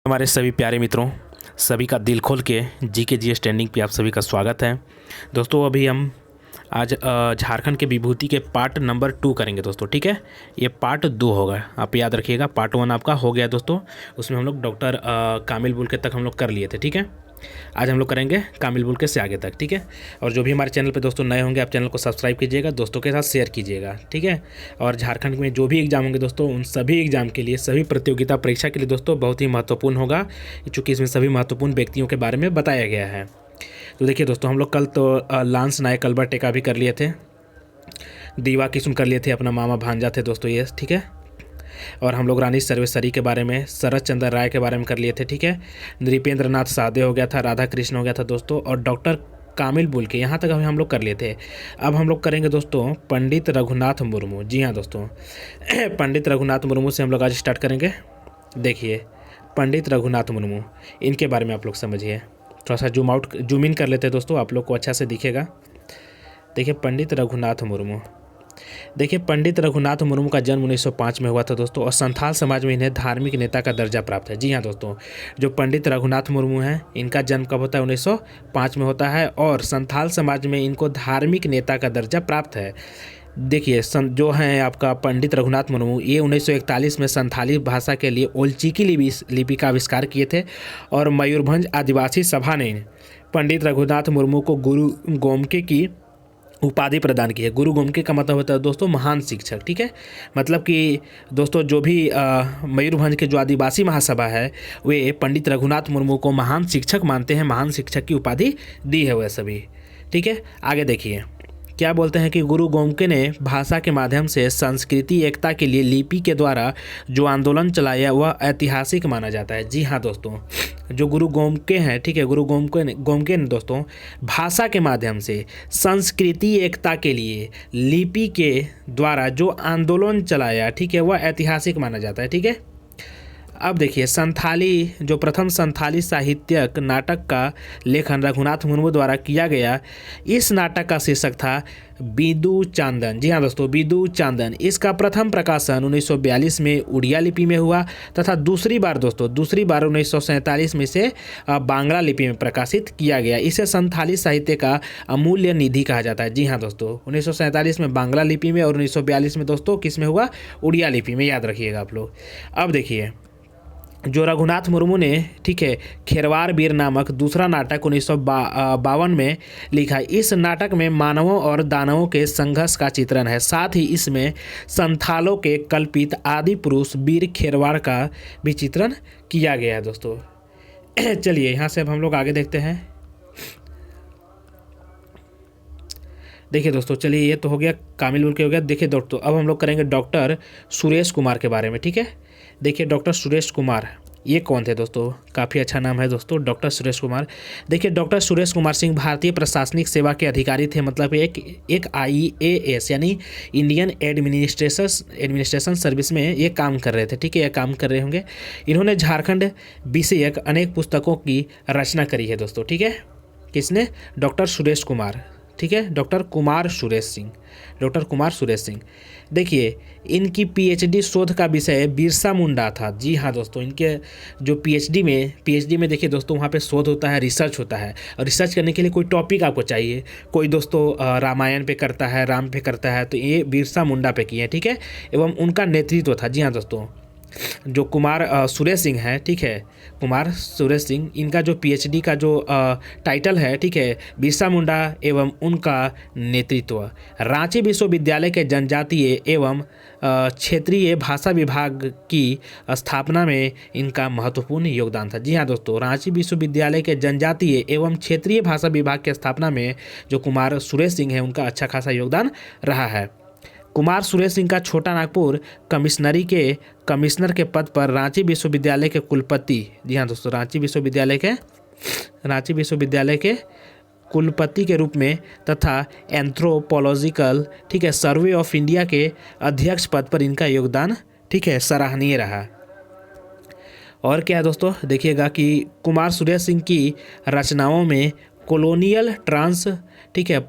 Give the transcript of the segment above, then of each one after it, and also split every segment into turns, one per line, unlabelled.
हमारे सभी प्यारे मित्रों, सभी का दिल खोल के जी स्टैंडिंग पे आप सभी का स्वागत है। दोस्तों अभी हम आज झारखंड के विभूति के पार्ट नंबर 2 करेंगे दोस्तों। ठीक है, ये पार्ट 2 होगा, आप याद रखिएगा। पार्ट 1 आपका हो गया दोस्तों, उसमें हम लोग डॉक्टर कामिल बुल्के तक हम लोग कर लिए थे। ठीक है, आज हम लोग करेंगे कामिल बुल्के से आगे तक। ठीक है, और जो भी हमारे चैनल पे दोस्तों नए होंगे, आप चैनल को सब्सक्राइब कीजिएगा, दोस्तों के साथ शेयर कीजिएगा। ठीक है, और झारखंड में जो भी एग्जाम होंगे दोस्तों, उन सभी एग्जाम के लिए, सभी प्रतियोगिता परीक्षा के लिए दोस्तों बहुत ही महत्वपूर्ण होगा, चूँकि इसमें सभी महत्वपूर्ण व्यक्तियों के बारे में बताया गया है। तो देखिए दोस्तों, हम लोग कल तो लांस नायक अल्बर्ट टेका भी कर लिए थे, दीवा किस्म कर लिए थे, अपना मामा भांजा थे दोस्तों ये। ठीक है, और हम लोग रानी सर्वेश्वरी के बारे में, शरद चंद्र राय के बारे में कर लिए थे। ठीक है, नृपेंद्र नाथ सादे हो गया था, राधा कृष्ण हो गया था दोस्तों, और डॉक्टर कामिल बुल्के यहाँ तक हम लोग कर लिए थे। अब हम लोग करेंगे दोस्तों पंडित रघुनाथ मुर्मू। जी हाँ दोस्तों, पंडित रघुनाथ मुर्मू से हम लोग आज स्टार्ट करेंगे। देखिए, पंडित रघुनाथ मुर्मू, इनके बारे में आप लोग समझिए। थोड़ा सा जूम इन कर लेते हैं दोस्तों, आप लोग को अच्छा से दिखेगा। देखिए पंडित रघुनाथ मुर्मू, देखिए पंडित रघुनाथ मुर्मू का जन्म 1905 में हुआ था दोस्तों, और संथाल समाज में इन्हें धार्मिक नेता का दर्जा प्राप्त है। जी हाँ दोस्तों, जो पंडित रघुनाथ मुर्मू हैं, इनका जन्म कब होता है? 1905 में होता है, और संथाल समाज में इनको धार्मिक नेता का दर्जा प्राप्त है। देखिए जो हैं आपका पंडित रघुनाथ मुर्मू, ये 1941 में संथाली भाषा के लिए ओलचिकी लिपि का आविष्कार किए थे, और मयूरभंज आदिवासी सभा ने पंडित रघुनाथ मुर्मू को गुरु गोमके की उपाधि प्रदान की है। गुरु गोमके का मतलब होता है दोस्तों महान शिक्षक। ठीक है, मतलब कि दोस्तों जो भी मयूरभंज के जो आदिवासी महासभा है, वे पंडित रघुनाथ मुर्मू को महान शिक्षक मानते हैं, महान शिक्षक की उपाधि दी है वह सभी। ठीक है, आगे देखिए क्या बोलते हैं कि गुरु गोमके ने भाषा के माध्यम से संस्कृति एकता के लिए लिपि के द्वारा जो आंदोलन चलाया वह ऐतिहासिक माना जाता है। जी हाँ दोस्तों, जो गुरु गोमके हैं, ठीक है, गुरु गोमके ने दोस्तों भाषा के माध्यम से संस्कृति एकता के लिए लिपि के द्वारा जो आंदोलन चलाया, ठीक है, वह ऐतिहासिक माना जाता है। ठीक है, अब देखिए संथाली, जो प्रथम संथाली साहित्यक नाटक का लेखन रघुनाथ मुर्मू द्वारा किया गया, इस नाटक का शीर्षक था बिदु चांदन। जी हाँ दोस्तों, बिदु चांदन। इसका प्रथम प्रकाशन 1942 में उड़िया लिपि में हुआ, तथा दूसरी बार 1947 में से बांग्ला लिपि में प्रकाशित किया गया। इसे संथाली साहित्य का अमूल्य निधि कहा जाता है। जी हाँ दोस्तों, 1947 में बांग्ला लिपि में, और 1942 में दोस्तों किस में हुआ? उड़िया लिपि में, याद रखिएगा आप लोग। अब देखिए, जो रघुनाथ मुर्मू ने, ठीक है, खेरवार वीर नामक दूसरा नाटक 1952 में लिखा। इस नाटक में मानवों और दानवों के संघर्ष का चित्रण है, साथ ही इसमें संथालों के कल्पित आदि पुरुष वीर खेरवार का भी चित्रण किया गया है दोस्तों। चलिए यहाँ से अब हम लोग आगे देखते हैं। देखिए दोस्तों, चलिए ये तो हो गया कामिल बुल्के हो गया। देखिए दोस्तों, अब हम लोग करेंगे डॉक्टर सुरेश कुमार के बारे में। ठीक है, देखिए डॉक्टर सुरेश कुमार ये कौन थे दोस्तों? काफ़ी अच्छा नाम है दोस्तों, डॉक्टर सुरेश कुमार। देखिए डॉक्टर सुरेश कुमार सिंह भारतीय प्रशासनिक सेवा के अधिकारी थे, मतलब एक IAS यानी इंडियन एडमिनिस्ट्रेशन सर्विस में ये काम कर रहे थे। ठीक है, ये काम कर रहे होंगे। इन्होंने झारखंड विषयक अनेक पुस्तकों की रचना करी है दोस्तों। ठीक है, किसने? डॉक्टर सुरेश कुमार। ठीक है, डॉक्टर कुमार सुरेश सिंह। देखिए इनकी PhD शोध का विषय बिरसा मुंडा था। जी हाँ दोस्तों, इनके जो PhD में देखिए दोस्तों, वहाँ पे शोध होता है, रिसर्च होता है, और रिसर्च करने के लिए कोई टॉपिक आपको चाहिए। कोई दोस्तों रामायण पे करता है, राम पे करता है, तो ये बिरसा मुंडा पे किए हैं। ठीक है, एवं उनका नेतृत्व था। जी हाँ दोस्तों, जो कुमार सुरेश सिंह है, ठीक है, कुमार सुरेश सिंह, इनका जो PhD का जो टाइटल है, ठीक है, बिरसा मुंडा एवं उनका नेतृत्व। रांची विश्वविद्यालय के जनजातीय एवं क्षेत्रीय भाषा विभाग की स्थापना में इनका महत्वपूर्ण योगदान था। जी हाँ दोस्तों, रांची विश्वविद्यालय के जनजातीय एवं क्षेत्रीय भाषा विभाग की स्थापना में जो कुमार सुरेश सिंह है, उनका अच्छा खासा योगदान रहा है। कुमार सुरेश सिंह का छोटा नागपुर कमिश्नर के पद पर रांची विश्वविद्यालय के कुलपति, जी हाँ दोस्तों, रांची विश्वविद्यालय के कुलपति के रूप में, तथा एंथ्रोपोलॉजिकल, ठीक है, सर्वे ऑफ इंडिया के अध्यक्ष पद पर इनका योगदान, ठीक है, सराहनीय रहा। और क्या है दोस्तों, देखिएगा कि कुमार सुरेश सिंह की रचनाओं में कॉलोनियल ट्रांस, ठीक है,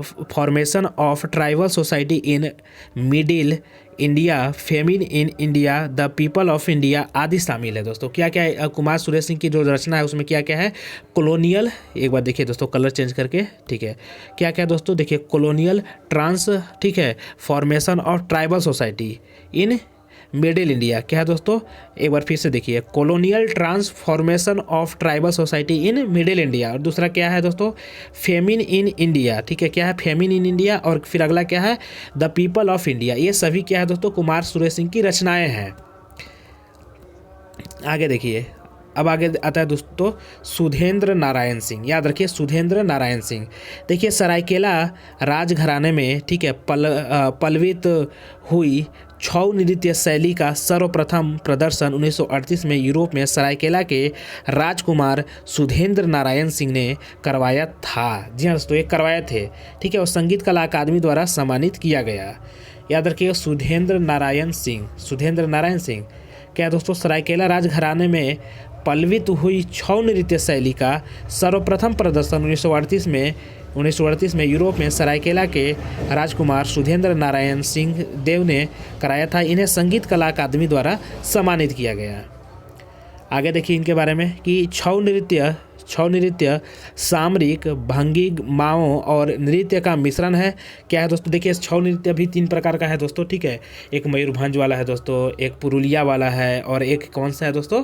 formation of tribal society in middle India, famine in India, the people of India आदि शामिल है दोस्तों। क्या क्या है कुमार सुरेश सिंह की जो रचना है उसमें क्या क्या है? कॉलोनियल, एक बार देखिए दोस्तों कलर चेंज करके, ठीक है, क्या क्या दोस्तों देखिए, कॉलोनियल ट्रांस, ठीक है, formation of tribal society in middle India, क्या है दोस्तों, एक बार फिर से देखिए, colonial transformation of tribal society in middle India, और दूसरा क्या है दोस्तों, फेमिन इन इंडिया, ठीक है, क्या है, फेमिन इन इंडिया, और फिर अगला क्या है, द पीपल ऑफ इंडिया। ये सभी क्या है दोस्तों, कुमार सुरेश सिंह की रचनाएं हैं। आगे देखिए, अब आगे आता है दोस्तों सुधेंद्र नारायण सिंह, याद रखिए सुधेंद्र नारायण सिंह। देखिए सरायकेला राजघराने में, ठीक है, पल्लवित हुई छऊ नृत्य शैली का सर्वप्रथम प्रदर्शन 1938 में यूरोप में सरायकेला के राजकुमार सुधेंद्र नारायण सिंह ने करवाया था। जी हाँ दोस्तों, ये करवाए थे, ठीक है, और संगीत कला अकादमी द्वारा सम्मानित किया गया। याद रखिए सुधेंद्र नारायण सिंह, सुधेंद्र नारायण सिंह क्या दोस्तों, सरायकेला राजघराने में पल्लवित हुई छऊ नृत्य शैली का सर्वप्रथम प्रदर्शन 1938 में यूरोप में सरायकेला के राजकुमार सुधेंद्र नारायण सिंह देव ने कराया था। इन्हें संगीत कला अकादमी द्वारा सम्मानित किया गया। आगे देखिए इनके बारे में कि छऊ नृत्य सामरिक भंगिमाओं और नृत्य का मिश्रण है। क्या है दोस्तों, देखिए छऊ नृत्य भी 3 प्रकार का है दोस्तों, ठीक है, एक मयूरभंज वाला है दोस्तों, एक पुरुलिया वाला है, और एक कौन सा है दोस्तों,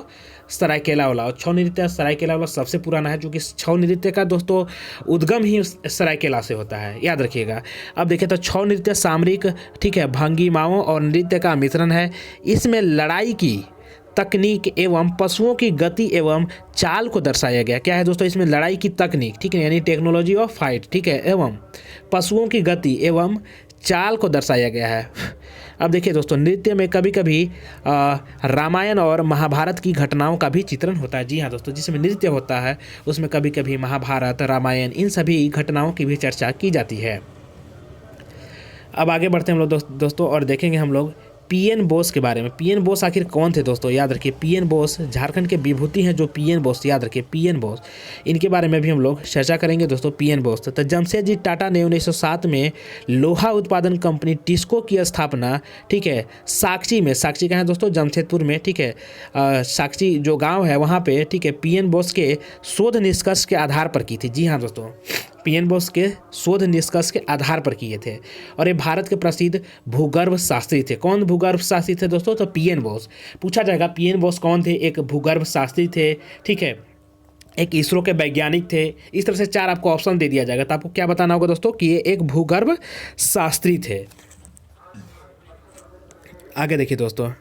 सरायकेला वाला। और छऊ नृत्य सरायकेला वाला सबसे पुराना है, क्योंकि छऊ नृत्य का दोस्तों उद्गम ही सरायकेला से होता है, याद रखिएगा। अब देखिए तो छऊ नृत्य सामरिक, ठीक है, भंगिमाओं और नृत्य का मिश्रण है। इसमें लड़ाई की तकनीक एवं पशुओं की गति एवं चाल को दर्शाया गया। क्या है दोस्तों, इसमें लड़ाई की तकनीक, ठीक है, यानी टेक्नोलॉजी ऑफ फाइट, ठीक है, एवं पशुओं की गति एवं चाल को दर्शाया गया है। अब देखिए दोस्तों, नृत्य में कभी कभी रामायण और महाभारत की घटनाओं का भी चित्रण होता है। जी हाँ दोस्तों, जिसमें नृत्य होता है उसमें कभी कभी महाभारत, रामायण, इन सभी घटनाओं की भी चर्चा की जाती है। अब आगे बढ़ते हैं हम लोग दोस्तों और देखेंगे हम लोग पीएन बोस के बारे में। पीएन बोस आखिर कौन थे दोस्तों, याद रखिए पीएन बोस झारखंड के विभूति हैं जो पीएन बोस, याद रखिए पीएन बोस, इनके बारे में भी हम लोग चर्चा करेंगे दोस्तों। पीएन बोस तो जमशेदजी टाटा ने 1907 में लोहा उत्पादन कंपनी टिस्को की स्थापना, ठीक है, साक्षी में, साक्षी कहाँ है दोस्तों, जमशेदपुर में, ठीक है, साक्षी जो गाँव है वहाँ पे, ठीक है, पीएन बोस के शोध निष्कर्ष के आधार पर की थी। जी हाँ दोस्तों, पीएन बोस के शोध निष्कर्ष के आधार पर किए थे, और ये भारत के प्रसिद्ध भूगर्भ शास्त्री थे। कौन भूगर्भ शास्त्री थे दोस्तों, तो पीएन बोस। पूछा जाएगा पीएन बोस कौन थे, एक भूगर्भ शास्त्री थे, ठीक है, एक इसरो के वैज्ञानिक थे। इस तरह से 4 आपको ऑप्शन दे दिया जाएगा, तो आपको क्या बताना होगा दोस्तों कि ये एक भूगर्भ शास्त्री थे। आगे देखिए दोस्तों,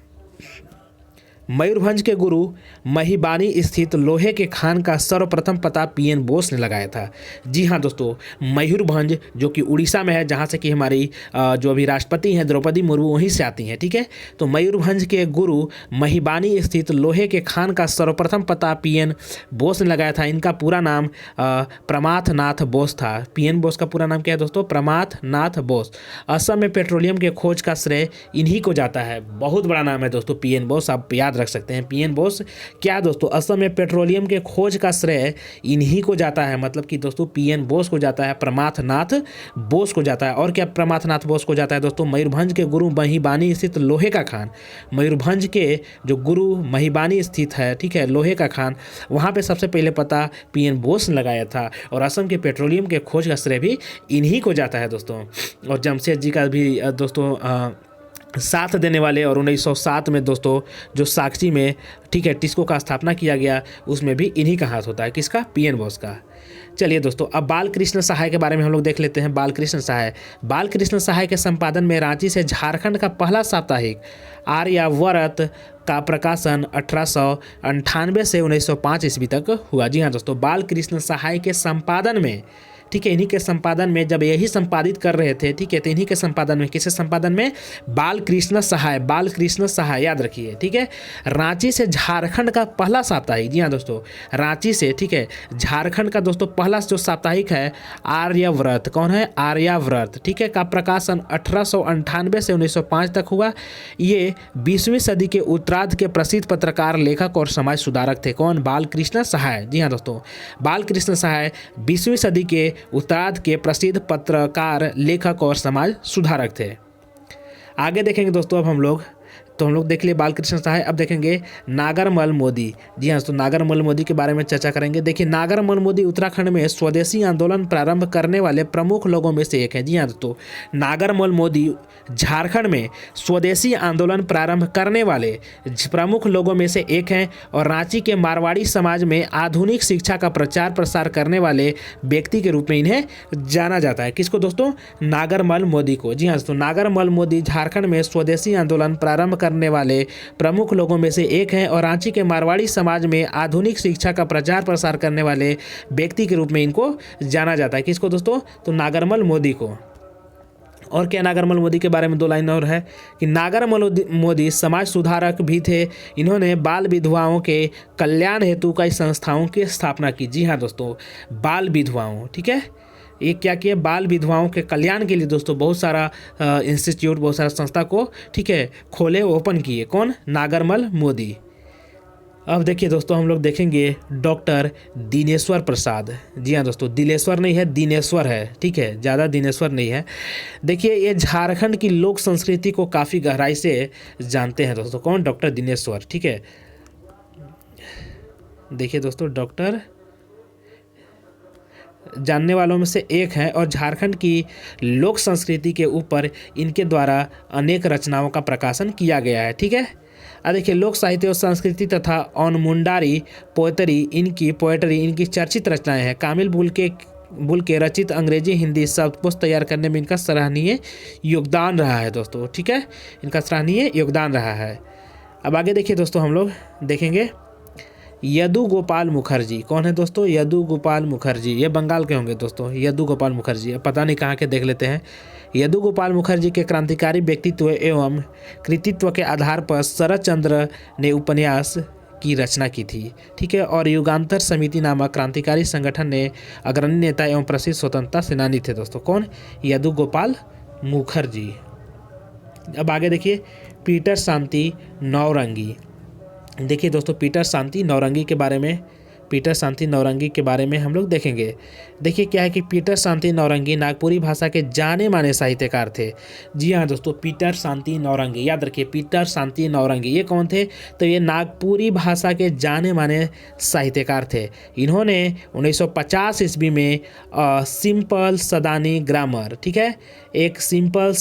मयूरभंज के गुरु महिबानी स्थित लोहे के खान का सर्वप्रथम पता पीएन बोस ने लगाया था। जी हाँ दोस्तों, मयूरभंज जो कि उड़ीसा में है, जहाँ से कि हमारी जो अभी राष्ट्रपति हैं द्रौपदी मुर्मू वहीं से आती हैं, ठीक है। तो मयूरभंज के गुरु महिबानी स्थित लोहे के खान का सर्वप्रथम पता पीएन बोस ने लगाया था। इनका पूरा नाम प्रमाथ नाथ बोस था। पीएन बोस का पूरा नाम क्या है दोस्तों, प्रमाथ नाथ बोस। असम में पेट्रोलियम के खोज का श्रेय इन्हीं को जाता है। बहुत बड़ा नाम है दोस्तों पीएन बोस, आप याद रख सकते हैं। पीएन बोस क्या दोस्तों, असम में पेट्रोलियम के खोज का श्रेय इन्हीं को जाता है, मतलब कि दोस्तों पीएन बोस को जाता है, प्रमाथनाथ बोस को जाता है। और क्या प्रमाथनाथ बोस को जाता है दोस्तों, मयूरभंज के गुरु महिबानी स्थित लोहे का खान, मयूरभंज के जो गुरु महिबानी स्थित है, ठीक है, लोहे का खान, वहाँ पे सबसे पहले पता पीएन बोस ने लगाया था। और असम के पेट्रोलियम के खोज का श्रेय भी इन्हीं को जाता है दोस्तों। और जमशेद जी का भी दोस्तों साथ देने वाले, और 1907 में दोस्तों जो साक्षी में, ठीक है, टिस्को का स्थापना किया गया, उसमें भी इन्हीं का हाथ होता है। किसका, पीएन बोस का। चलिए दोस्तों, अब बालकृष्ण सहाय के बारे में हम लोग देख लेते हैं। बालकृष्ण सहाय के संपादन में रांची से झारखंड का पहला साप्ताहिक आर्यावर्त का प्रकाशन 1898 से 1905 ईस्वी तक हुआ। जी हाँ दोस्तों, बालकृष्ण सहाय के संपादन में, ठीक है, इन्हीं के संपादन में, जब यही संपादित कर रहे थे, ठीक है, तो इन्हीं के संपादन में, किसके संपादन में, बालकृष्ण सहाय, याद रखिए, ठीक है, रांची से झारखंड का पहला साप्ताहिक। जी हाँ दोस्तों, रांची से, ठीक है, झारखंड का दोस्तों पहला जो साप्ताहिक है आर्यावर्त, कौन है, आर्यावर्त, ठीक है, का प्रकाशन 1898 से 1905 तक हुआ। ये 20वीं सदी के उत्तरार्ध के प्रसिद्ध पत्रकार, लेखक और समाज सुधारक थे। कौन, बालकृष्ण सहाय। जी हाँ दोस्तों, बालकृष्ण सहाय 20वीं सदी के उत्तरार्ध के प्रसिद्ध पत्रकार, लेखक और समाज सुधारक थे। आगे देखेंगे दोस्तों, अब हम लोग देख लिए बालकृष्ण सहाय। अब देखेंगे नागरमल मोदी। जी हाँ दोस्तों, नागरमल मोदी के बारे में चर्चा करेंगे। देखिए, नागरमल मोदी उत्तराखंड में स्वदेशी आंदोलन प्रारंभ करने वाले प्रमुख लोगों में से एक हैं। जी हाँ दोस्तों, नागरमल मोदी झारखंड में स्वदेशी आंदोलन प्रारंभ करने वाले प्रमुख लोगों में से एक हैं और रांची के मारवाड़ी समाज में आधुनिक शिक्षा का प्रचार प्रसार करने वाले व्यक्ति के रूप में इन्हें जाना जाता है। किसको दोस्तों? नागरमल मोदी को। जी हाँ दोस्तों, नागरमल मोदी झारखंड में स्वदेशी आंदोलन प्रारंभ करने वाले प्रमुख लोगों में से एक हैं और रांची के मारवाड़ी समाज में आधुनिक शिक्षा का प्रचार प्रसार करने वाले व्यक्ति के रूप में इनको जाना जाता है। किसको दोस्तों? तो नागरमल मोदी को। और क्या नागरमल मोदी के बारे में 2 लाइन और है कि नागरमल मोदी समाज सुधारक भी थे। इन्होंने बाल विधवाओं के कल्याण हेतु कई संस्थाओं की स्थापना की। जी हाँ दोस्तों, बाल विधवाओं, ठीक है, ये क्या किए? बाल विधवाओं के कल्याण के लिए दोस्तों बहुत सारा इंस्टीट्यूट, बहुत सारा संस्था को, ठीक है, खोले, ओपन किए। कौन? नागरमल मोदी। अब देखिए दोस्तों, हम लोग देखेंगे डॉक्टर दिनेश्वर प्रसाद। जी हाँ दोस्तों, दिलेश्वर नहीं है, दिनेश्वर है, ठीक है, ज़्यादा दिनेश्वर नहीं है। देखिए, ये झारखंड की लोक संस्कृति को काफ़ी गहराई से जानते हैं दोस्तों। कौन? डॉक्टर दिनेश्वर, ठीक है। देखिए दोस्तों, डॉक्टर जानने वालों में से एक हैं और झारखंड की लोक संस्कृति के ऊपर इनके द्वारा अनेक रचनाओं का प्रकाशन किया गया है, ठीक है। अब देखिए, लोक साहित्य और संस्कृति तथा ऑनमुंडारी पोएट्री इनकी चर्चित रचनाएं हैं। कामिल बुल के रचित अंग्रेजी हिंदी शब्दकोश तैयार करने में इनका सराहनीय योगदान रहा है दोस्तों, ठीक है, इनका सराहनीय योगदान रहा है। अब आगे देखिए दोस्तों, हम लोग देखेंगे यदु गोपाल मुखर्जी। कौन है दोस्तों? यदु गोपाल मुखर्जी। ये बंगाल के होंगे दोस्तों, यदु गोपाल मुखर्जी। अब पता नहीं कहाँ के, देख लेते हैं। यदु गोपाल मुखर्जी के क्रांतिकारी व्यक्तित्व एवं कृतित्व के आधार पर शरद चंद्र ने उपन्यास की रचना की थी, ठीक है, और युगांतर समिति नामक क्रांतिकारी संगठन ने अग्रणी नेता एवं प्रसिद्ध स्वतंत्रता सेनानी थे दोस्तों। कौन? यदु गोपाल मुखर्जी। अब आगे देखिए, पीटर शांति नौरंगी। देखिए दोस्तों, पीटर शांति नौरंगी के बारे में हम लोग देखेंगे। देखिए, क्या है कि पीटर शांति नौरंगी नागपुरी भाषा के जाने माने साहित्यकार थे। जी हाँ दोस्तों, पीटर शांति नौरंगी, याद रखिए, पीटर शांति नौरंगी। ये कौन थे? तो ये नागपुरी भाषा के जाने माने साहित्यकार थे। इन्होंने 1950 ईस्वी में सिंपल सदानी ग्रामर, ठीक है, एक सिंपल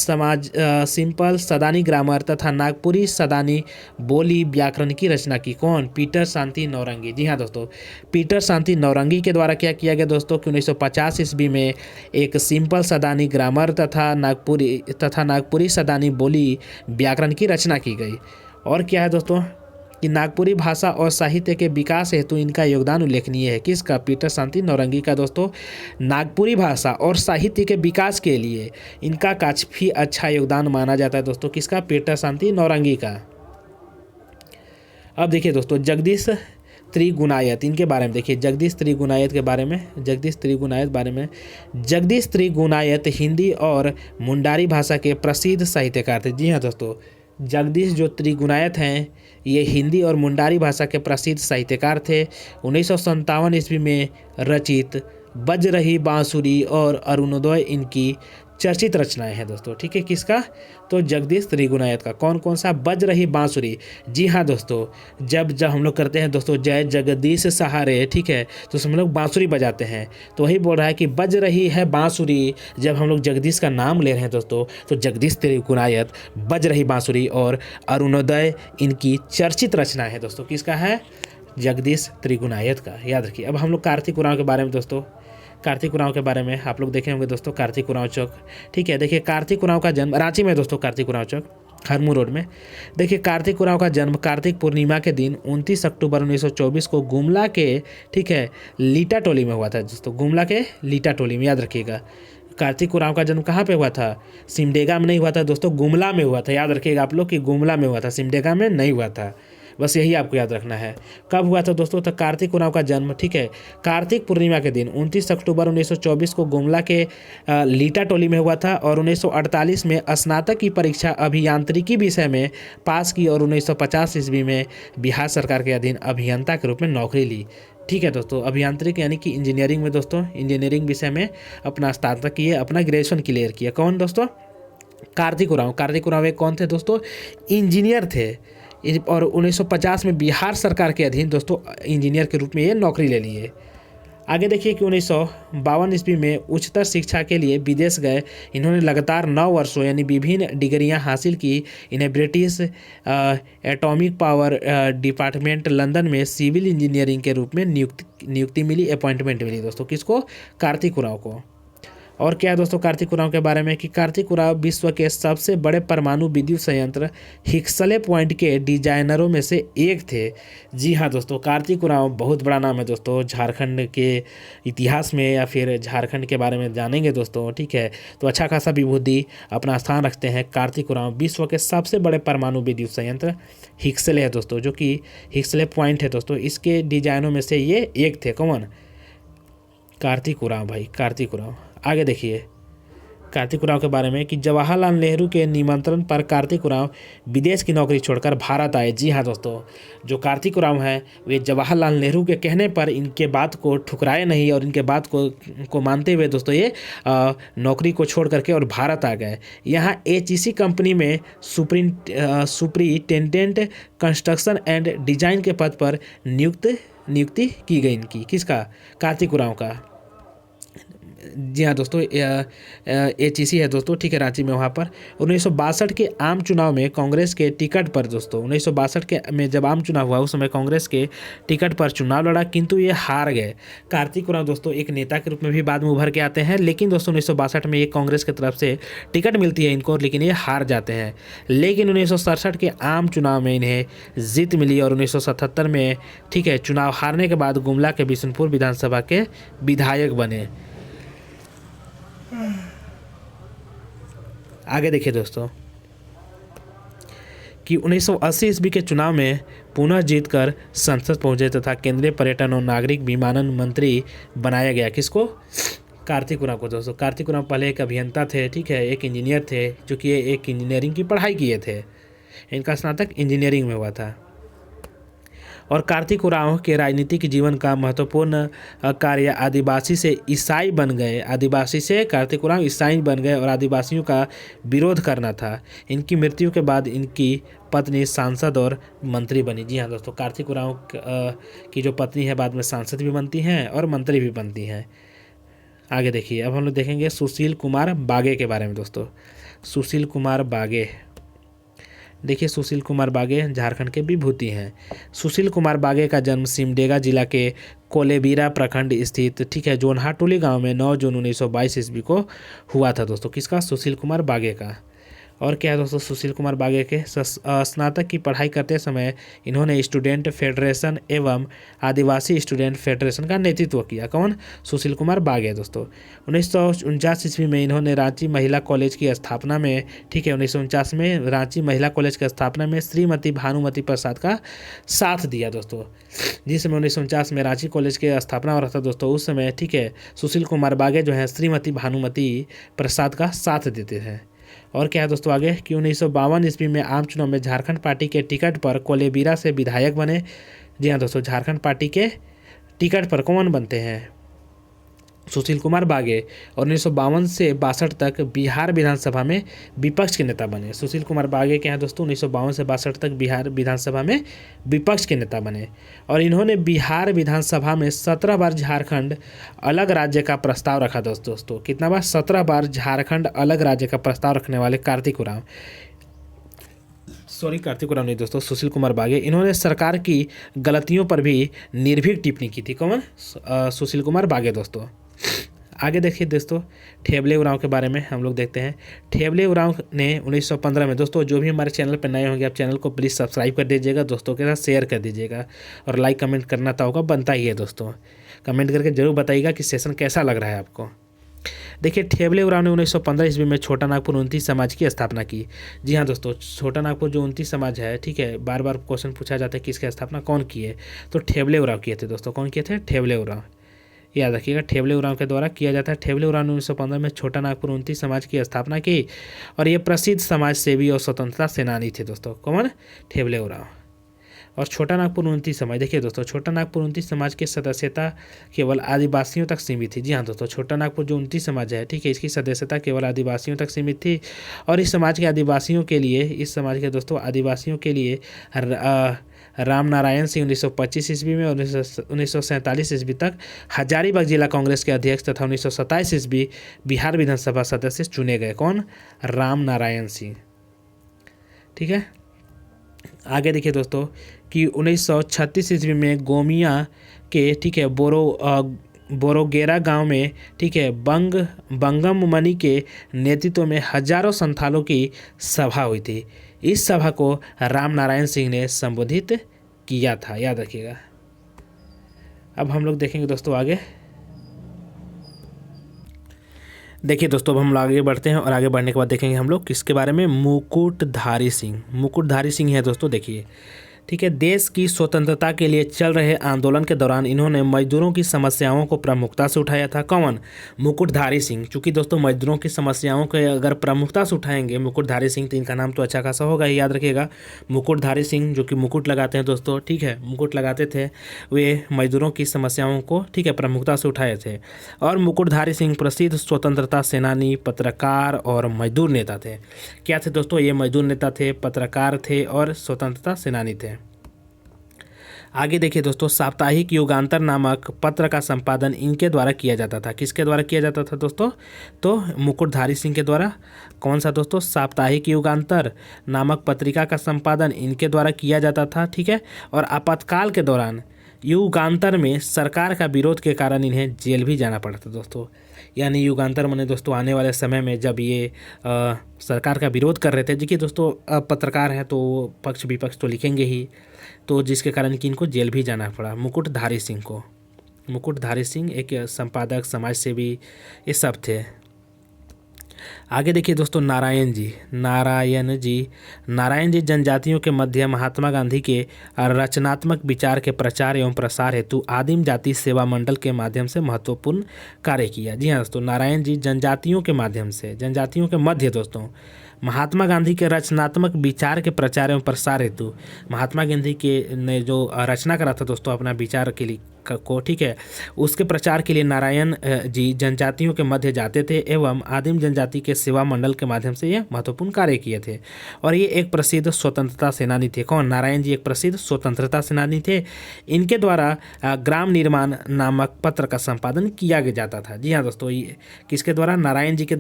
सदानी ग्रामर तथा नागपुरी सदानी बोली व्याकरण की रचना की। कौन? पीटर शांति नौरंगी। जी हाँ दोस्तों, पीटर शांति नौरंगी के द्वारा क्या किया गया दोस्तों कि 1950 ईस्वी में एक सिंपल सदानी ग्रामर तथा नागपुरी सदानी बोली व्याकरण की रचना की गई। और क्या है दोस्तों कि नागपुरी भाषा और साहित्य के विकास हेतु इनका योगदान उल्लेखनीय है। किसका? पीटर शांति नौरंगी का दोस्तों। नागपुरी भाषा और साहित्य के विकास के लिए इनका काफ़ी अच्छा योगदान माना जाता है दोस्तों। किसका? पीटर शांति नौरंगी का। अब देखिए दोस्तों, जगदीश त्रिगुणायत, इनके बारे में देखिए, जगदीश त्रिगुणायत हिंदी और मुंडारी भाषा के प्रसिद्ध साहित्यकार थे। जी हाँ दोस्तों, जगदीश जो त्रिगुणायत हैं, ये हिंदी और मुंडारी भाषा के प्रसिद्ध साहित्यकार थे। 1957 ईस्वी में रचित बज रही बांसुरी और अरुणोदय इनकी चर्चित रचनाएं हैं दोस्तों, ठीक है। किसका? तो जगदीश त्रिगुणायत का। कौन कौन सा? बज रही बांसुरी। जी हाँ दोस्तों, जब हम लोग करते हैं दोस्तों जय जगदीश सहारे, ठीक है, तो हम लोग बांसुरी बजाते हैं, तो वही बोल रहा है कि बज रही है बांसुरी। जब हम लोग जगदीश का नाम ले रहे हैं दोस्तों, तो जगदीश त्रिगुणायत, बज रही बांसुरी और अरुणोदय इनकी चर्चित रचना है दोस्तों। किसका है? जगदीश त्रिगुणायत का, याद रखिए। अब हम लोग कार्तिक उरांव के बारे में दोस्तों, कार्तिक उरांव के बारे में आप लोग देखे होंगे दोस्तों, कार्तिक उरांव चौक, ठीक है। देखिए, कार्तिक उरांव का जन्म रांची में दोस्तों, कार्तिक उरांव चौक हरमू रोड में। देखिए, कार्तिक उरांव का जन्म कार्तिक पूर्णिमा के दिन 29 अक्टूबर 1924 को गुमला के, ठीक है, लीटा टोली में हुआ था दोस्तों। गुमला के लीटा टोली में, याद रखिएगा। कार्तिक उरांव का जन्म कहाँ पे हुआ था? सिमडेगा में नहीं हुआ था दोस्तों, गुमला में हुआ था। याद रखिएगा आप लोग कि गुमला में हुआ था, सिमडेगा में नहीं हुआ था, बस यही आपको याद रखना है। कब हुआ था दोस्तों? तो कार्तिक उरांव का जन्म, ठीक है, कार्तिक पूर्णिमा के दिन 29 अक्टूबर 1924 को गुमला के लीटा टोली में हुआ था और 1948 में स्नातक की परीक्षा अभियांत्रिकी विषय में पास की और 1950 ईस्वी में बिहार सरकार के अधीन अभियंता के रूप में नौकरी ली। ठीक है दोस्तों, अभियांत्रिक यानी कि इंजीनियरिंग में दोस्तों, इंजीनियरिंग विषय में अपना स्नातक किए, अपना ग्रेजुएशन क्लियर किया। कौन दोस्तों? कार्तिक उरांव। कार्तिक उरांव एक कौन थे दोस्तों? इंजीनियर थे और 1950 में बिहार सरकार के अधीन दोस्तों इंजीनियर के रूप में ये नौकरी ले लिए। आगे देखिए कि 1952 ईस्वी में उच्चतर शिक्षा के लिए विदेश गए। इन्होंने लगातार 9 वर्षों यानी विभिन्न डिग्रियां हासिल की। इन्हें British atomic power department London में सिविल इंजीनियरिंग के रूप में नियुक्ति मिली, अपॉइंटमेंट मिली दोस्तों। किसको? कार्तिक उरांव को। और क्या है दोस्तों कार्तिक उरांव के बारे में कि कार्तिक उरांव विश्व के सबसे बड़े परमाणु विद्युत संयंत्र हिक्सले पॉइंट के डिजाइनरों में से एक थे। जी हाँ दोस्तों, कार्तिक उरांव बहुत बड़ा नाम है दोस्तों झारखंड के इतिहास में, या फिर झारखंड के बारे में जानेंगे दोस्तों, ठीक है। तो अच्छा खासा विभूति अपना स्थान रखते हैं कार्तिक उरांव। विश्व के सबसे बड़े परमाणु विद्युत संयंत्र हिक्सले है दोस्तों, जो कि हिक्सले पॉइंट है दोस्तों, इसके डिजाइनों में से ये एक थे। कौन? कार्तिक उरांव भाई, कार्तिक उरांव। आगे देखिए कार्तिक उरांव के बारे में कि जवाहरलाल नेहरू के निमंत्रण पर कार्तिक उरांव विदेश की नौकरी छोड़कर भारत आए। जी हाँ दोस्तों, जो कार्तिक उरांव हैं वे जवाहरलाल नेहरू के कहने पर इनके बात को ठुकराए नहीं और इनके बात को मानते हुए दोस्तों ये नौकरी को छोड़ करके और भारत आ गए। यहाँ HEC कंपनी में सुपरिटेंडेंट कंस्ट्रक्शन एंड डिजाइन के पद पर नियुक्ति की गई इनकी। किसका? कार्तिक उरांव का। जी हाँ दोस्तों, HEC है दोस्तों, ठीक है, रांची में। वहाँ पर 1962 के आम चुनाव में कांग्रेस के टिकट पर दोस्तों 1962 के में जब आम चुनाव हुआ उस समय कांग्रेस के टिकट पर चुनाव लड़ा, किंतु ये हार गए। कार्तिक उरांव दोस्तों एक नेता के रूप में भी बाद में उभर के आते हैं, लेकिन दोस्तों 1962 में ये कांग्रेस की तरफ से टिकट मिलती है इनको, लेकिन ये हार जाते हैं। लेकिन 1967 के आम चुनाव में इन्हें जीत मिली और 1977 में, ठीक है, चुनाव हारने के बाद गुमला के बिशुनपुर विधानसभा के विधायक बने। आगे देखिए दोस्तों कि 1980 ईस्वी के चुनाव में पुनः जीतकर संसद पहुंचे तथा केंद्रीय पर्यटन और नागरिक विमानन मंत्री बनाया गया। किसको? कार्तिक उरांव को दोस्तों। कार्तिक उरांव पहले एक अभियंता थे, ठीक है, एक इंजीनियर थे, जो कि एक इंजीनियरिंग की पढ़ाई किए थे। इनका स्नातक इंजीनियरिंग में हुआ था। और कार्तिक उरांव के राजनीतिक जीवन का महत्वपूर्ण कार्य आदिवासी से ईसाई बन गए। आदिवासी से कार्तिक उरांव ईसाई बन गए और आदिवासियों का विरोध करना था। इनकी मृत्यु के बाद इनकी पत्नी सांसद और मंत्री बनी। जी हाँ दोस्तों, कार्तिक उरांव की जो पत्नी है बाद में सांसद भी बनती हैं और मंत्री भी बनती हैं। आगे देखिए, अब हम लोग देखेंगे सुशील कुमार बागे के बारे में दोस्तों। सुशील कुमार बागे, देखिए सुशील कुमार बागे झारखंड के विभूति हैं। सुशील कुमार बागे का जन्म सिमडेगा जिला के कोलेबिरा प्रखंड स्थित, ठीक है, जोन्हाटोली गांव में 9 जून 1922 ईस्वी को हुआ था दोस्तों। किसका? सुशील कुमार बागे का। और क्या है दोस्तों, सुशील कुमार बागे के स्नातक की पढ़ाई करते समय इन्होंने स्टूडेंट फेडरेशन एवं आदिवासी स्टूडेंट फेडरेशन का नेतृत्व किया। कौन? सुशील कुमार बागे दोस्तों। 1949 ईस्वी में इन्होंने रांची महिला कॉलेज की स्थापना में, ठीक है, 1949 में रांची महिला कॉलेज की स्थापना में श्रीमती भानुमती प्रसाद का साथ दिया दोस्तों। जिस समय 1949 में रांची कॉलेज की स्थापना हो रहा था दोस्तों, उस समय, ठीक है, सुशील कुमार बागे जो है श्रीमती भानुमती प्रसाद का साथ देते हैं। और क्या है दोस्तों आगे कि 1952 ईस्वी में आम चुनाव में झारखंड पार्टी के टिकट पर कोलेबिरा से विधायक बने। जी हाँ दोस्तों, झारखंड पार्टी के टिकट पर कौन बनते हैं? सुशील कुमार बागे। और 1952 से 62 तक बिहार विधानसभा में विपक्ष के नेता बने। सुशील कुमार बागे के हैं दोस्तों 1952 से 62 तक बिहार विधानसभा में विपक्ष के नेता बने। और इन्होंने बिहार विधानसभा में 17 बार झारखंड अलग राज्य का प्रस्ताव रखा दोस्तों। कितना बार? 17 बार झारखंड अलग राज्य का प्रस्ताव रखने वाले कार्तिक उरांव नहीं दोस्तों, सुशील कुमार बागे। इन्होंने सरकार की गलतियों पर भी निर्भीक टिप्पणी की थी। कौन? सुशील कुमार बागे दोस्तों। आगे देखिए दोस्तों, ठेबले उरांव के बारे में हम लोग देखते हैं। ठेबले उरांव ने 1915 में, दोस्तों जो भी हमारे चैनल पर नए होंगे आप चैनल को प्लीज़ सब्सक्राइब कर दीजिएगा, दोस्तों के साथ शेयर कर दीजिएगा और लाइक कमेंट करना तो होगा, बनता ही है दोस्तों। कमेंट करके जरूर बताइएगा कि सेशन कैसा लग रहा है आपको। देखिए ठेबले उरांव ने 1915 ईस्वी में छोटा नागपुर 29 समाज की स्थापना की। जी हाँ दोस्तों, छोटा नागपुर जो 29 समाज है, ठीक है, बार बार क्वेश्चन पूछा जाता है कि इसकी स्थापना कौन की है, तो ठेबले उरांव किए थे दोस्तों। कौन किए थे? ठेबले उरांव। याद रखिएगा, ठेबले उरांव के द्वारा किया जाता है। ठेबले उरांव ने 1915 में छोटा नागपुर 29 समाज की स्थापना की और ये प्रसिद्ध समाज सेवी और स्वतंत्रता सेनानी थे दोस्तों। कौन? ठेबले उरांव। और छोटा नागपुर 29 समाज, देखिए दोस्तों, छोटा नागपुर 29 समाज की सदस्यता केवल आदिवासियों तक सीमित थी। जी हाँ दोस्तों, छोटा नागपुर जो 29 समाज है, ठीक है, इसकी सदस्यता केवल आदिवासियों तक सीमित थी। और इस समाज के आदिवासियों के लिए, इस समाज के दोस्तों आदिवासियों के लिए राम नारायण सिंह 1925 ईस्वी में 1947 ईस्वी तक हजारीबाग जिला कांग्रेस के अध्यक्ष तथा 1927 ईस्वी बिहार विधानसभा सदस्य चुने गए। कौन? राम नारायण सिंह। ठीक है, आगे देखिए दोस्तों कि 1936 ईस्वी में गोमिया के, ठीक है, बोरोगेरा गांव में, ठीक है, बंगम मणि के नेतृत्व में हजारों संथालों की सभा हुई थी। इस सभा को राम नारायण सिंह ने संबोधित किया था। याद रखिएगा। अब हम लोग देखेंगे दोस्तों आगे। देखिए दोस्तों, अब हम लोग आगे बढ़ते हैं और आगे बढ़ने के बाद देखेंगे हम लोग किसके बारे में? मुकुटधारी सिंह। मुकुटधारी सिंह है दोस्तों, देखिए, ठीक है, देश की स्वतंत्रता के लिए चल रहे आंदोलन के दौरान इन्होंने मजदूरों की समस्याओं को प्रमुखता से उठाया था। कौन? मुकुटधारी सिंह। चूंकि दोस्तों मजदूरों की समस्याओं को अगर प्रमुखता से उठाएंगे मुकुटधारी सिंह, तो इनका नाम तो अच्छा खासा होगा ही, याद रखिएगा। मुकुटधारी सिंह जो कि मुकुट लगाते हैं दोस्तों, ठीक है, मुकुट लगाते थे, वे मजदूरों की समस्याओं को, ठीक है, प्रमुखता से उठाए थे। और मुकुटधारी सिंह प्रसिद्ध स्वतंत्रता सेनानी, पत्रकार और मजदूर नेता थे। क्या थे दोस्तों? ये मजदूर नेता थे, पत्रकार थे और स्वतंत्रता सेनानी थे। आगे देखिए दोस्तों, साप्ताहिक युगांतर नामक पत्र का संपादन इनके द्वारा किया जाता था। किसके द्वारा किया जाता था दोस्तों? तो मुकुटधारी सिंह के द्वारा। कौन सा दोस्तों? साप्ताहिक युगांतर नामक पत्रिका का संपादन इनके द्वारा किया जाता था। ठीक है, और आपातकाल के दौरान युगांतर में सरकार का विरोध के कारण इन्हें जेल भी जाना पड़ा था दोस्तों। यानी युगांतर माने दोस्तों आने वाले समय में जब ये सरकार का विरोध कर रहे थे, देखिए दोस्तों पत्रकार हैं तो पक्ष विपक्ष तो लिखेंगे ही, तो जिसके कारण कि इनको जेल भी जाना पड़ा मुकुटधारी सिंह को। मुकुटधारी सिंह एक संपादक, समाज सेवी, ये सब थे। आगे देखिए दोस्तों, नारायण जी जनजातियों के मध्य महात्मा गांधी के रचनात्मक विचार के प्रचार एवं प्रसार हेतु आदिम जाति सेवा मंडल के माध्यम से महत्वपूर्ण कार्य किया। जी हाँ दोस्तों, नारायण जी जनजातियों के माध्यम से, जनजातियों के मध्य दोस्तों, महात्मा गांधी के रचनात्मक विचार के प्रचार एवं प्रसार हेतु, महात्मा गांधी के ने जो रचना करा था दोस्तों अपना विचार के लिए को, ठीक है, उसके प्रचार के लिए नारायण जी जनजातियों के मध्य जाते थे एवं आदिम जनजाति के सेवा मंडल के माध्यम से ये महत्वपूर्ण कार्य किए थे। और ये एक प्रसिद्ध स्वतंत्रता सेनानी थे। कौन? नारायण जी एक प्रसिद्ध स्वतंत्रता सेनानी थे। इनके द्वारा ग्राम निर्माण नामक पत्र का संपादन किया जाता था। जी हाँ दोस्तों, ये किसके द्वारा? नारायण जी के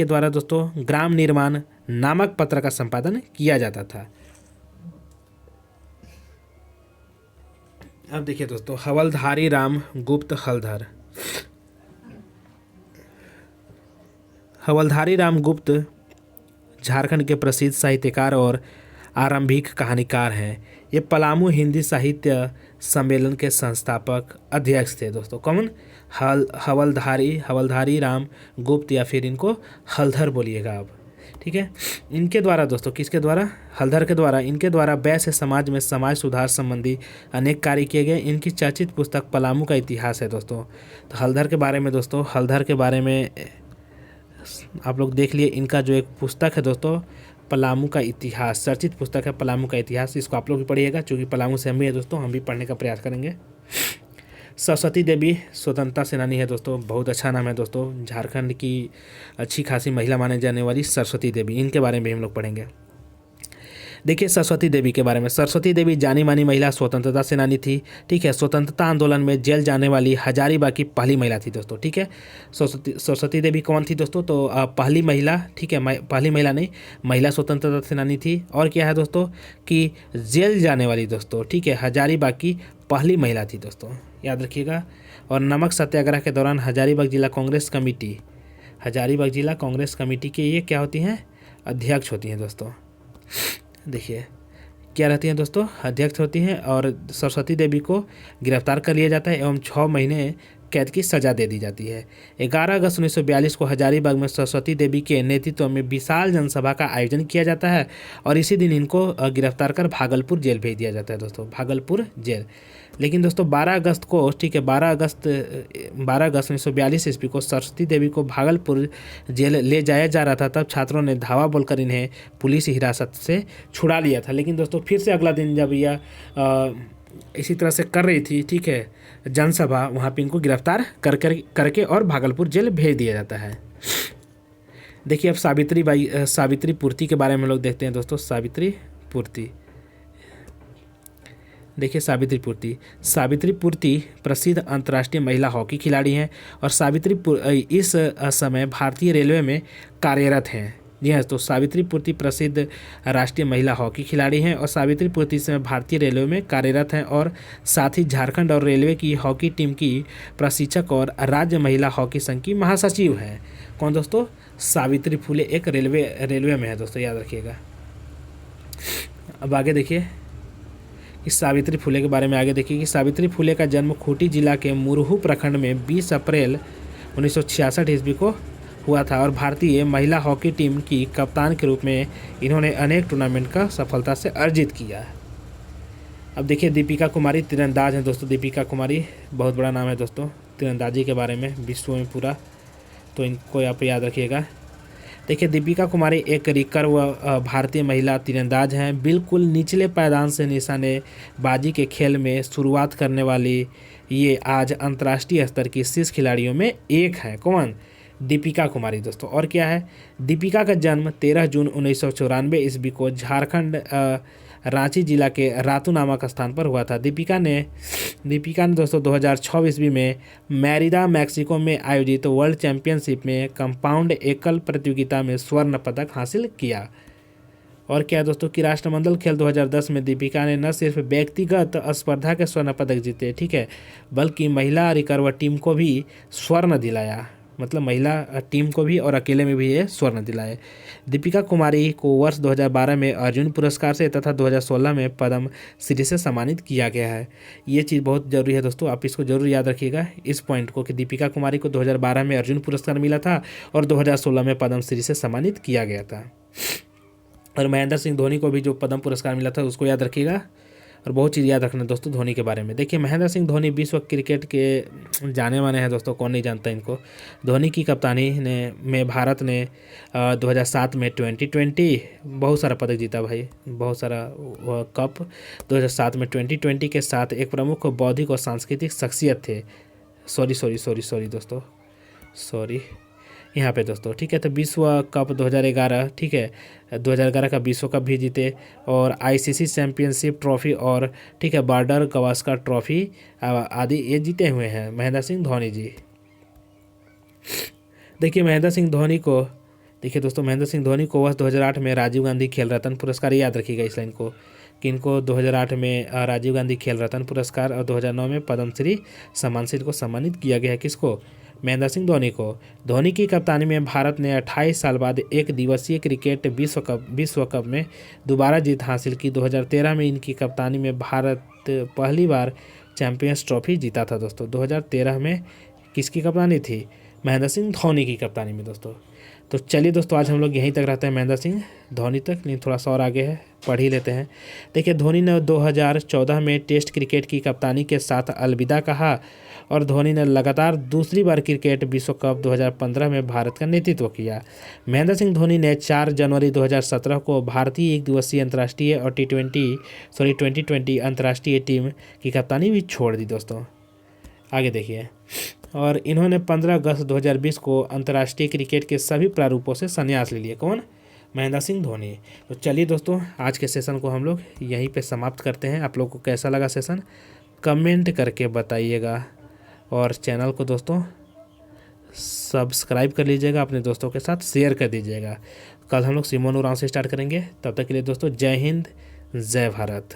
द्वारा दोस्तों ग्राम निर्माण नामक पत्र का संपादन किया जाता था। अब देखिए दोस्तों, हवलधारी राम गुप्त हलधर। हवलधारी राम गुप्त झारखंड के प्रसिद्ध साहित्यकार और आरंभिक कहानीकार हैं। ये पलामू हिंदी साहित्य सम्मेलन के संस्थापक अध्यक्ष थे दोस्तों। कौन? हवलधारी राम गुप्त, या फिर इनको हलधर बोलिएगा आप। ठीक है, इनके द्वारा दोस्तों, किसके द्वारा? हलधर के द्वारा। इनके द्वारा वैश्य समाज में समाज सुधार संबंधी अनेक कार्य किए गए। इनकी चर्चित पुस्तक पलामू का इतिहास है दोस्तों। तो हलधर के बारे में दोस्तों, हलधर के बारे में आप लोग देख लिए। इनका जो एक पुस्तक है दोस्तों पलामू का इतिहास, चर्चित पुस्तक है पलामू का इतिहास, इसको आप लोग भी पढ़िएगा, क्योंकि पलामू से हम भी है दोस्तों, हम भी पढ़ने का प्रयास करेंगे। सरस्वती देवी स्वतंत्रता सेनानी है दोस्तों, बहुत अच्छा नाम है दोस्तों, झारखंड की अच्छी खासी महिला माने जाने वाली सरस्वती देवी, इनके बारे में हम लोग पढ़ेंगे। देखिए सरस्वती देवी के बारे में। सरस्वती देवी जानी मानी महिला स्वतंत्रता सेनानी थी। ठीक है, स्वतंत्रता आंदोलन में जेल जाने वाली हजारीबाग की पहली महिला थी दोस्तों। ठीक है, सरस्वती देवी कौन थी दोस्तों? तो पहली महिला, ठीक है, पहली महिला नहीं, महिला स्वतंत्रता सेनानी थी। और क्या है दोस्तों कि जेल जाने वाली दोस्तों, ठीक है, हजारीबाग की पहली महिला थी दोस्तों, याद रखिएगा। और नमक सत्याग्रह के दौरान हजारीबाग जिला कांग्रेस कमेटी के ये क्या होती हैं? अध्यक्ष होती हैं दोस्तों। देखिए क्या रहती हैं दोस्तों? अध्यक्ष होती हैं। और सरस्वती देवी को गिरफ्तार कर लिया जाता है एवं 6 महीने कैद की सज़ा दे दी जाती है। 11 अगस्त 1942 को हजारीबाग में सरस्वती देवी के नेतृत्व में विशाल जनसभा का आयोजन किया जाता है और इसी दिन इनको गिरफ्तार कर भागलपुर जेल भेज दिया जाता है दोस्तों, भागलपुर जेल। लेकिन दोस्तों 12 अगस्त को, ठीक है, 12 अगस्त 1942 ईस्वी को सरस्वती देवी को भागलपुर जेल ले जाया जा रहा था। तब छात्रों ने धावा बोलकर इन्हें पुलिस हिरासत से छुड़ा लिया था। लेकिन दोस्तों फिर से अगला दिन जब यह इसी तरह से कर रही थी, ठीक है, जनसभा, वहाँ पे इनको गिरफ्तार करके और भागलपुर जेल भेज दिया जाता है। देखिए अब सावित्री पूर्ति के बारे में लोग देखते हैं दोस्तों। सावित्री पूर्ति, देखिए सावित्री पूर्ति प्रसिद्ध अंतर्राष्ट्रीय महिला हॉकी खिलाड़ी हैं और सावित्री इस समय भारतीय रेलवे में कार्यरत हैं। जी हाँ, तो सावित्री पूर्ति प्रसिद्ध राष्ट्रीय महिला हॉकी खिलाड़ी हैं और सावित्री पूर्ति इस समय भारतीय रेलवे में कार्यरत हैं और साथ ही झारखंड और रेलवे की हॉकी टीम की प्रशिक्षक और राज्य महिला हॉकी संघ की महासचिव हैं। कौन दोस्तों? सावित्री फुले एक रेलवे में है दोस्तों, याद रखिएगा। अब आगे देखिए इस सावित्री फुले के बारे में। आगे देखिए कि सावित्री फुले का जन्म खूंटी जिला के मुरहू प्रखंड में 20 अप्रैल 1966 ईस्वी को हुआ था और भारतीय महिला हॉकी टीम की कप्तान के रूप में इन्होंने अनेक टूर्नामेंट का सफलता से अर्जित किया। अब देखिए दीपिका कुमारी तीरंदाज हैं दोस्तों। दीपिका कुमारी बहुत बड़ा नाम है दोस्तों तीरंदाजी के बारे में विश्व में पूरा, तो इनको आप याद रखिएगा। देखिए दीपिका कुमारी एक रिकर्व भारतीय महिला तीरंदाज हैं। बिल्कुल निचले पायदान से निशानेबाजी के खेल में शुरुआत करने वाली ये आज अंतर्राष्ट्रीय स्तर की शीर्ष खिलाड़ियों में एक है। कौन? दीपिका कुमारी दोस्तों। और क्या है? दीपिका का जन्म 13 जून 1994 ईस्वी को झारखंड रांची जिला के रातू नामक स्थान पर हुआ था। दीपिका ने दोस्तों 2006 ईस्वी में मैरिदा मैक्सिको में आयोजित वर्ल्ड चैंपियनशिप में कंपाउंड एकल प्रतियोगिता में स्वर्ण पदक हासिल किया। और क्या दोस्तों कि राष्ट्रमंडल खेल 2010 में दीपिका ने न सिर्फ व्यक्तिगत स्पर्धा के स्वर्ण पदक जीते, ठीक है, बल्कि महिला रिकर्व टीम को भी स्वर्ण दिलाया। मतलब महिला टीम को भी और अकेले में भी ये स्वर्ण दिलाए। दीपिका कुमारी को वर्ष 2012 में अर्जुन पुरस्कार से तथा 2016 में पद्म श्री से सम्मानित किया गया है। ये चीज़ बहुत ज़रूरी है दोस्तों, आप इसको जरूर याद रखिएगा इस पॉइंट को कि दीपिका कुमारी को 2012 में अर्जुन पुरस्कार मिला था और 2016 में पद्म श्री से सम्मानित किया गया था। और महेंद्र सिंह धोनी को भी जो पद्म पुरस्कार मिला था उसको याद रखिएगा। और बहुत चीज़ याद रखना दोस्तों धोनी के बारे में। देखिए महेंद्र सिंह धोनी विश्व क्रिकेट के जाने माने हैं दोस्तों, कौन नहीं जानता इनको। धोनी की कप्तानी में भारत ने 2007 में 2020 बहुत सारा पदक जीता भाई, बहुत सारा कप। 2007 में 2020 के साथ एक प्रमुख बौद्धिक और सांस्कृतिक शख्सियत थे। सॉरी दोस्तों, यहाँ पे दोस्तों, ठीक है। तो विश्व कप 2011, ठीक है, 2011 का विश्व कप भी जीते और आईसीसी चैंपियनशिप ट्रॉफी और, ठीक है, बॉर्डर गवास्कर ट्रॉफी आदि ये जीते हुए हैं महेंद्र सिंह धोनी जी। देखिए महेंद्र सिंह धोनी को वर्ष 2008 में राजीव गांधी खेल रत्न पुरस्कार, याद रखिएगा इस लाइन को कि इनको 2008 में राजीव गांधी खेल रत्न पुरस्कार और 2009 में पद्मश्री सम्मान से इनको सम्मानित किया गया है। किसको? महेंद्र सिंह धोनी को। धोनी की कप्तानी में भारत ने 28 साल बाद एक दिवसीय क्रिकेट विश्व कप में दोबारा जीत हासिल की। 2013 में इनकी कप्तानी में भारत पहली बार चैंपियंस ट्रॉफी जीता था दोस्तों। 2013 में किसकी कप्तानी थी? महेंद्र सिंह धोनी की कप्तानी में दोस्तों। तो चलिए दोस्तों आज हम लोग यहीं तक रहते हैं महेंद्र सिंह धोनी तक, लेकिन थोड़ा सा और आगे है, पढ़ ही लेते हैं। देखिए धोनी ने 2014 में टेस्ट क्रिकेट की कप्तानी के साथ अलविदा कहा और धोनी ने लगातार दूसरी बार क्रिकेट विश्व कप 2015 में भारत का नेतृत्व किया। महेंद्र सिंह धोनी ने 4 जनवरी 2017 को भारतीय एक दिवसीय अंतर्राष्ट्रीय और 2020 अंतर्राष्ट्रीय टीम की कप्तानी भी छोड़ दी दोस्तों। आगे देखिए, और इन्होंने 15 अगस्त 2020 को अंतर्राष्ट्रीय क्रिकेट के सभी प्रारूपों से संन्यास ले लिए। कौन? महेंद्र सिंह धोनी। तो चलिए दोस्तों आज के सेशन को हम लोग यहीं पे समाप्त करते हैं। आप लोग को कैसा लगा सेशन कमेंट करके बताइएगा और चैनल को दोस्तों सब्सक्राइब कर लीजिएगा, अपने दोस्तों के साथ शेयर कर दीजिएगा। कल हम लोग सिमोन उरांव से स्टार्ट करेंगे। तब तक के लिए दोस्तों जय हिंद, जय भारत।